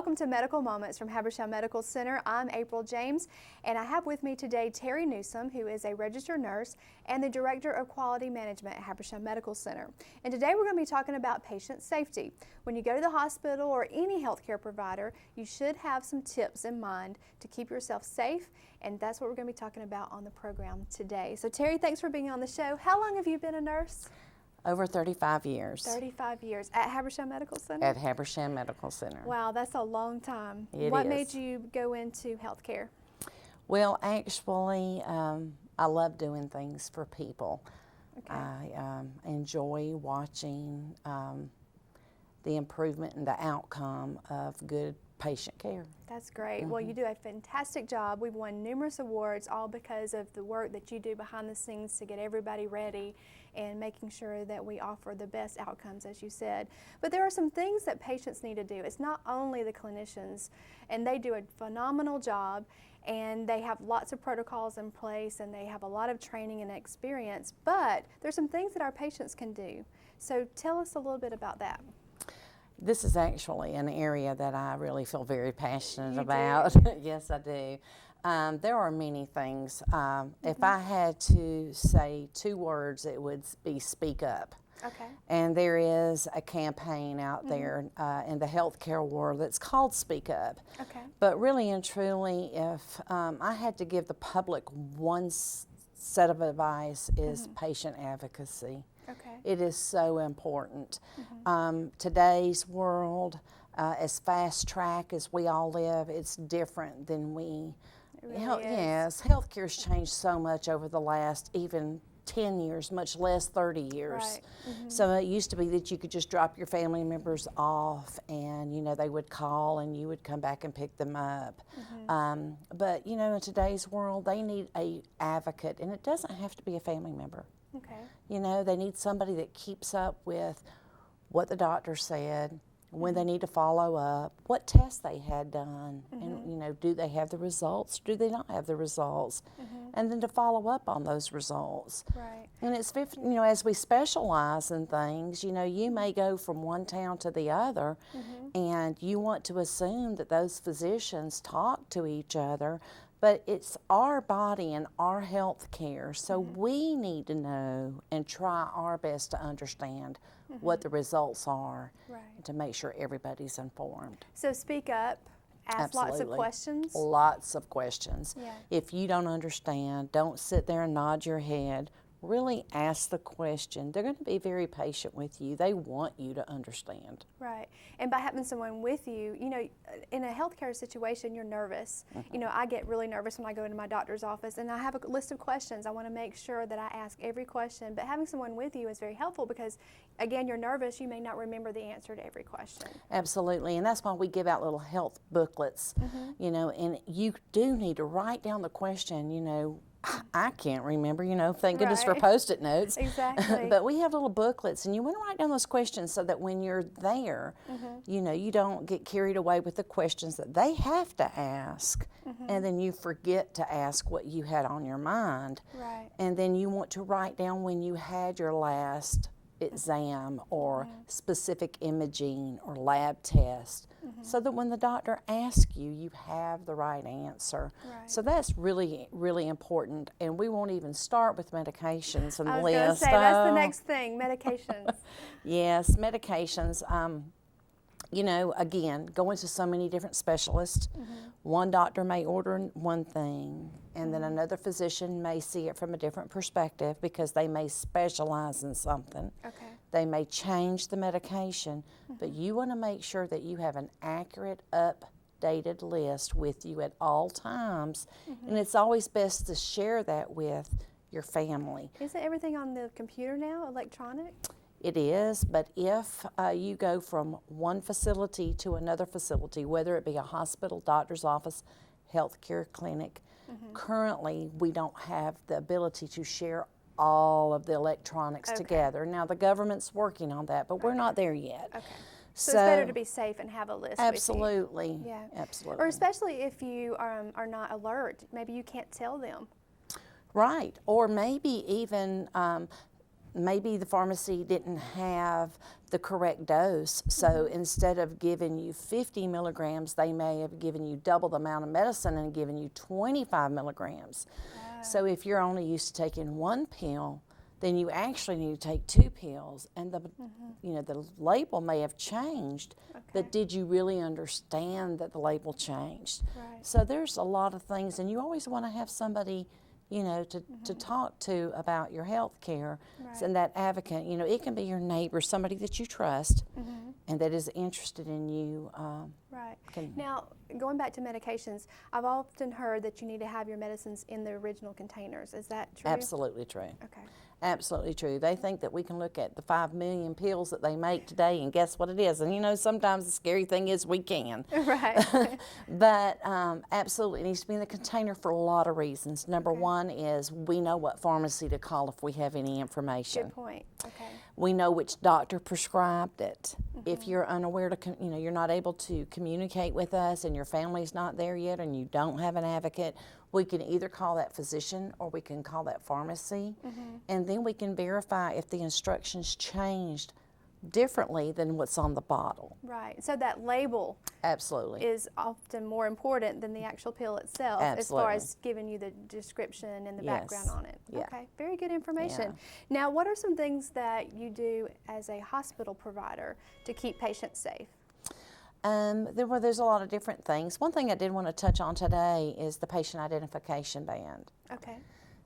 welcome to Medical Moments from Habersham Medical Center. I'm April James, and I have with me today Teri Newsome, who is a registered nurse and the Director of Quality Management at Habersham Medical Center. And today we're going to be talking about patient safety. When you go to the hospital or any healthcare provider, you should have some tips in mind to keep yourself safe, and that's what we're going to be talking about on the program today. So Teri, thanks for being on the show. How long have you been a nurse? Over 35 years. 35 years. At Habersham Medical Center? At Habersham Medical Center. Wow, that's a long time. What made you go into healthcare? Well, actually, I love doing things for people. Okay. I enjoy watching the improvement and the outcome of good patient care. That's great. Well, you do a fantastic job. We've won numerous awards, all because of the work that you do behind the scenes to get everybody ready and making sure that we offer the best outcomes, as you said. But there are some things that patients need to do. It's not only the clinicians, and they do a phenomenal job, and they have lots of protocols in place, and they have a lot of training and experience, but there's some things that our patients can do. So tell us a little bit about that. This is actually an area that I really feel very passionate about. Yes, I do. There are many things. If I had to say two words, it would be speak up. Okay. And there is a campaign out there in the healthcare world that's called Speak Up. Okay. But really and truly, if I had to give the public one set of advice, is patient advocacy. Okay. It is so important. Today's world, as fast track as we all live, it's different than we. It really is. Yes, healthcare's changed so much over the last even 10 years, much less 30 years. Right. So it used to be that you could just drop your family members off and, you know, they would call and you would come back and pick them up. But, you know, in today's world, they need an advocate, and it doesn't have to be a family member. Okay. You know, they need somebody that keeps up with what the doctor said, when they need to follow up, what tests they had done, and, you know, do they have the results, do they not have the results, and then to follow up on those results. Right. And it's, you know, as we specialize in things, you know, you may go from one town to the other, and you want to assume that those physicians talk to each other, but it's our body and our health care, so we need to know and try our best to understand what the results are, to make sure everybody's informed. So speak up, ask lots of Absolutely. questions. Lots of questions. Yeah. If you don't understand, don't sit there and nod your head. Really ask the question. They're going to be very patient with you. They want you to understand. Right. And by having someone with you, you know, in a healthcare situation, you're nervous. You know, I get really nervous when I go into my doctor's office, and I have a list of questions. I want to make sure that I ask every question, but having someone with you is very helpful because, again, you're nervous. You may not remember the answer to every question. Absolutely, and that's why we give out little health booklets, you know, and you do need to write down the question, you know. I can't remember, you know, thank goodness for Post-it notes. Exactly. But we have little booklets, and you want to write down those questions so that when you're there, you know, you don't get carried away with the questions that they have to ask, and then you forget to ask what you had on your mind. Right. And then you want to write down when you had your last exam or specific imaging or lab test, so that when the doctor asks you, you have the right answer. Right. So that's really, really important. And we won't even start with medications on the I was list. going to say, that's the next thing, medications. Yes, medications. You know, again, going to so many different specialists. One doctor may order one thing, and then another physician may see it from a different perspective because they may specialize in something. Okay. They may change the medication, but you want to make sure that you have an accurate, updated list with you at all times, and it's always best to share that with your family. Isn't everything on the computer now, electronic? It is, but if you go from one facility to another facility, whether it be a hospital, doctor's office, healthcare clinic, currently we don't have the ability to share all of the electronics together. Now the government's working on that, but we're not there yet. Okay. So it's better to be safe and have a list Absolutely. with you. Yeah. Absolutely. Or especially if you are not alert, maybe you can't tell them. Right, or maybe even maybe the pharmacy didn't have the correct dose. So instead of giving you 50 milligrams, they may have given you double the amount of medicine and given you 25 milligrams. So if you're only used to taking one pill, then you actually need to take 2 pills, and the the label may have changed, but did you really understand that the label changed? Right. So there's a lot of things, and you always want to have somebody to talk to about your health care. Right. And that advocate, it can be your neighbor, somebody that you trust and that is interested in you. Right. Now, going back to medications, I've often heard that you need to have your medicines in the original containers. Is that true? Absolutely true. Okay. Absolutely true. They think that we can look at the 5 million pills that they make today and guess what it is. And sometimes the scary thing is we can. Right. But absolutely, it needs to be in the container for a lot of reasons. Number one is we know what pharmacy to call if we have any information. Good point. Okay. We know which doctor prescribed it. If you're unaware you're not able to communicate with us and your family's not there yet and you don't have an advocate, we can either call that physician or we can call that pharmacy, and then we can verify if the instructions changed differently than what's on the bottle. Right. So that label Absolutely. is often more important than the actual pill itself as far as giving you the description and the background on it. Yeah. Okay. Very good information. Now, what are some things that you do as a hospital provider to keep patients safe? There's a lot of different things. One thing I did want to touch on today is the patient identification band. Okay.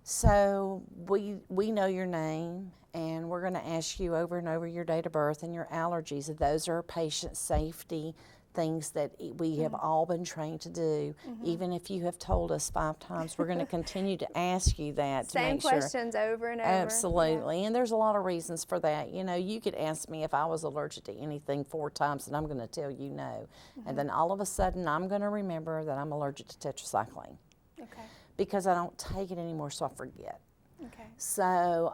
So we know your name, and we're going to ask you over and over your date of birth and your allergies. Those are patient safety things that we have all been trained to do. Even if you have told us 5 times, we're going to continue to ask you that to make sure. Same questions over and over. Absolutely, and there's a lot of reasons for that. You could ask me if I was allergic to anything 4 times, and I'm going to tell you no. And then all of a sudden, I'm going to remember that I'm allergic to tetracycline. Okay. Because I don't take it anymore, so I forget. Okay. So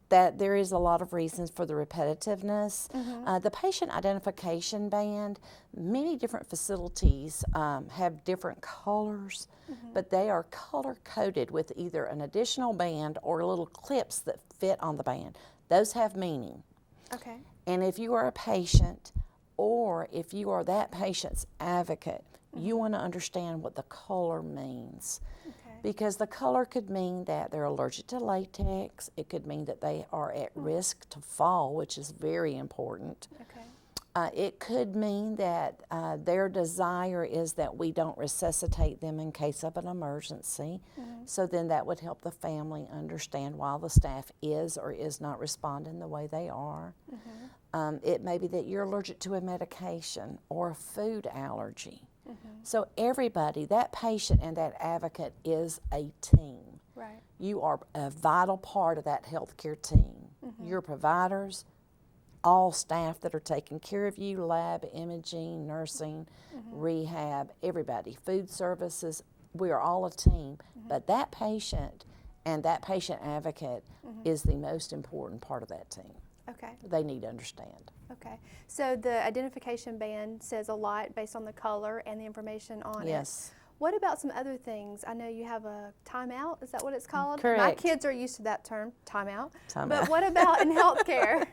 that there is a lot of reasons for the repetitiveness. The patient identification band, many different facilities have different colors, but they are color coded with either an additional band or little clips that fit on the band. Those have meaning. Okay. And if you are a patient or if you are that patient's advocate, you want to understand what the color means. Because the color could mean that they're allergic to latex. It could mean that they are at risk to fall, which is very important. Okay. It could mean that their desire is that we don't resuscitate them in case of an emergency. So then that would help the family understand why the staff is or is not responding the way they are. It may be that you're allergic to a medication or a food allergy. So everybody, that patient and that advocate is a team. Right. You are a vital part of that healthcare team. Your providers, all staff that are taking care of you, lab, imaging, nursing, rehab, everybody, food services, we are all a team. But that patient and that patient advocate is the most important part of that team. Okay. They need to understand. Okay. So the identification band says a lot based on the color and the information on it. Yes. What about some other things? I know you have a timeout. Is that what it's called? Correct. My kids are used to that term, timeout. Timeout. But what about in healthcare?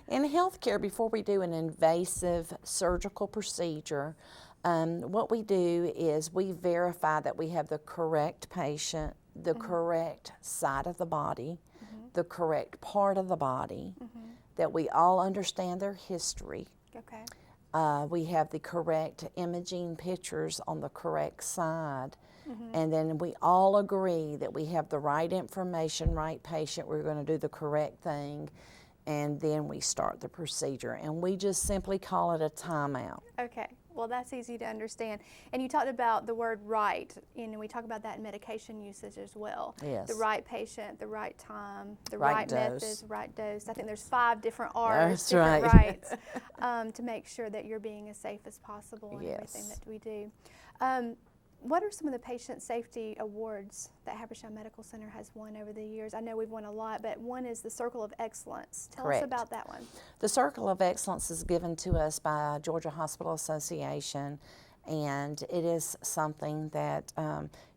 In healthcare, before we do an invasive surgical procedure, what we do is we verify that we have the correct patient, the correct side of the body, the correct part of the body, that we all understand their history. Okay. We have the correct imaging pictures on the correct side. And then we all agree that we have the right information, right patient, we're going to do the correct thing, and then we start the procedure. And we just simply call it a timeout. Okay. Well, that's easy to understand. And you talked about the word right, and we talk about that in medication usage as well. Yes. The right patient, the right time, the Right right dose. methods, right dose. I think there's 5 different R's, That's different right. rights, to make sure that you're being as safe as possible in everything Yes. that we do. What are some of the patient safety awards that Habersham Medical Center has won over the years? I know we've won a lot, but one is the Circle of Excellence. Tell Correct. us about that one. The Circle of Excellence is given to us by Georgia Hospital Association, And it is something that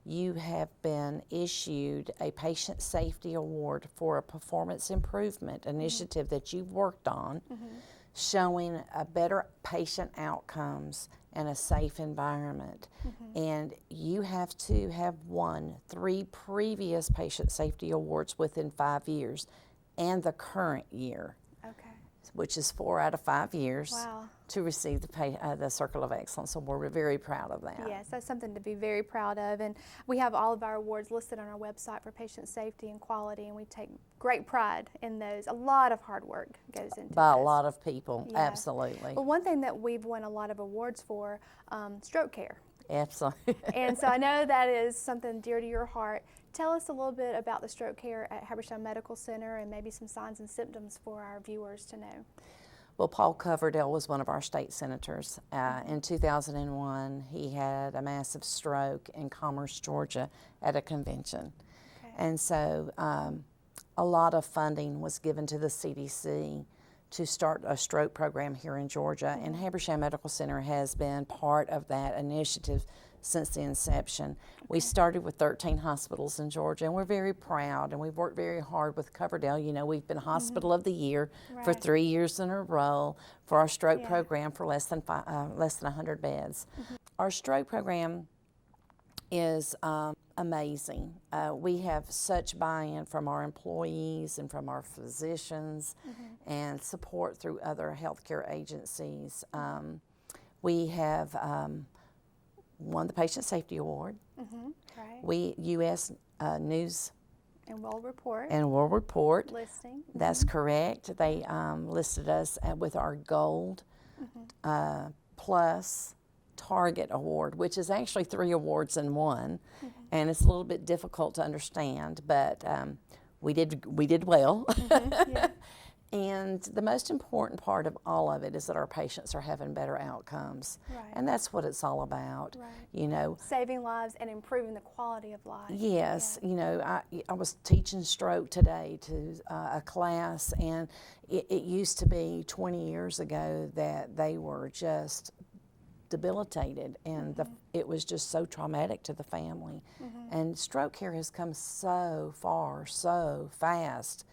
you have been issued a Patient Safety Award for a performance improvement initiative that you've worked on, showing a better patient outcomes and a safe environment. And you have to have won 3 previous Patient Safety Awards within 5 years and the current year, which is 4 out of 5 years. Wow. To receive the Circle of Excellence Award. We're very proud of that. Yes, that's something to be very proud of. And we have all of our awards listed on our website for patient safety and quality, and we take great pride in those. A lot of hard work goes into By this. a lot of people, Yeah. absolutely. Well, one thing that we've won a lot of awards for, stroke care. Absolutely. And so I know that is something dear to your heart. Tell us a little bit about the stroke care at Habersham Medical Center and maybe some signs and symptoms for our viewers to know. Well, Paul Coverdell was one of our state senators. In 2001, he had a massive stroke in Commerce, Georgia at a convention. And so a lot of funding was given to the CDC to start a stroke program here in Georgia, and Habersham Medical Center has been part of that initiative since the inception. We started with 13 hospitals in Georgia, and we're very proud, and we've worked very hard with Coverdell. You know, we've been Hospital of the Year for 3 years in a row for our stroke program for less than 100 beds. Our stroke program is amazing. We have such buy-in from our employees and from our physicians and support through other healthcare agencies. We have won the Patient Safety Award. We U.S. News And World Report. and World Report Listing. That's correct. They listed us with our Gold Plus Target Award, which is actually 3 awards in one, and it's a little bit difficult to understand, but we did well. And the most important part of all of it is that our patients are having better outcomes, and that's what it's all about. You know, saving lives and improving the quality of life. Yes, you know, I was teaching stroke today to a class, and it used to be 20 years ago that they were just debilitated, and it was just so traumatic to the family. And stroke care has come so far, so fast.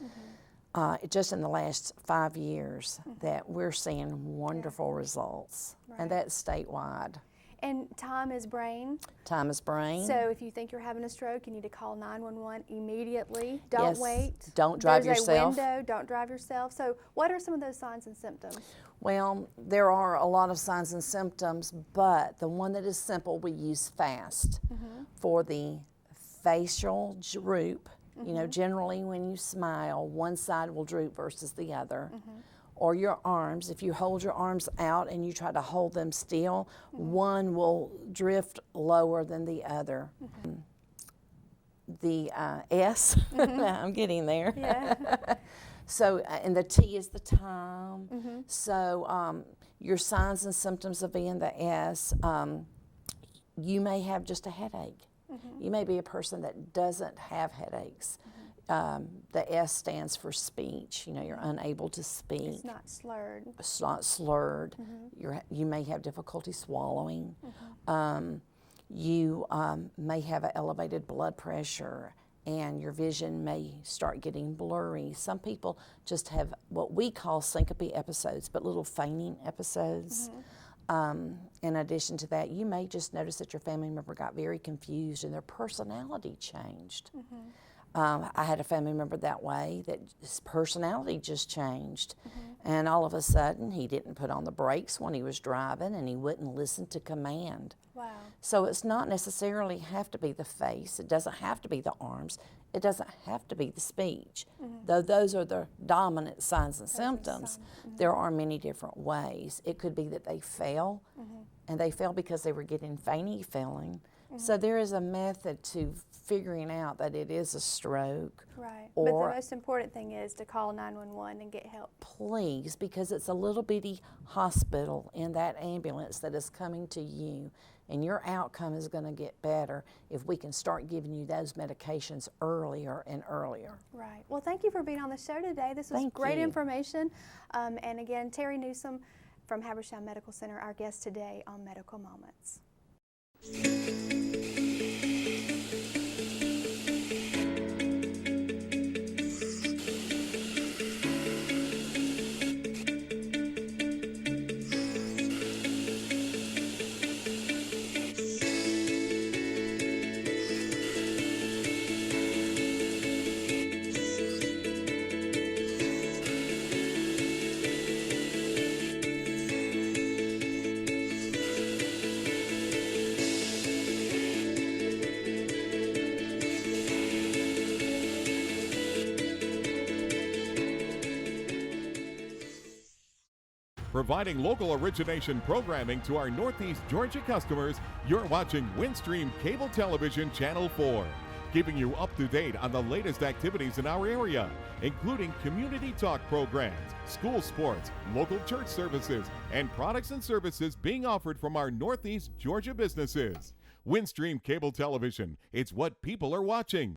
Just in the last 5 years that we're seeing wonderful results, and that's statewide. And time is brain. Time is brain. So if you think you're having a stroke, you need to call 911 immediately. Don't wait. Don't drive There's yourself. There's a window. Don't drive yourself. So what are some of those signs and symptoms? Well, there are a lot of signs and symptoms, but the one that is simple, we use FAST for the facial droop. You know, generally when you smile, one side will droop versus the other. Or your arms, if you hold your arms out and you try to hold them still, one will drift lower than the other. The S, I'm getting there. So, and the T is the time. So your signs and symptoms of being the S, you may have just a headache. You may be a person that doesn't have headaches. The S stands for speech. You know, you're unable to speak. It's not slurred. It's not slurred. You may have difficulty swallowing. You may have an elevated blood pressure, and your vision may start getting blurry. Some people just have what we call syncope episodes, but little fainting episodes. In addition to that, you may just notice that your family member got very confused and their personality changed. I had a family member that way, that his personality just changed. And all of a sudden, he didn't put on the brakes when he was driving, and he wouldn't listen to command. Wow. So it's not necessarily have to be the face. It doesn't have to be the arms. It doesn't have to be the speech. Though those are the dominant signs and symptoms, there are many different ways. It could be that they fell, and they fell because they were getting fainty feeling. So there is a method to figuring out that it is a stroke. Right. But the most important thing is to call 911 and get help. Please, because it's a little bitty hospital in that ambulance that is coming to you, and your outcome is going to get better if we can start giving you those medications earlier and earlier. Right. Well, thank you for being on the show today. This was great information. And again, Teri Newsome, from Habersham Medical Center, our guest today on Medical Moments. Providing local origination programming to our Northeast Georgia customers, you're watching Windstream Cable Television Channel 4, keeping you up to date on the latest activities in our area, including community talk programs, school sports, local church services, and products and services being offered from our Northeast Georgia businesses. Windstream Cable Television, it's what people are watching.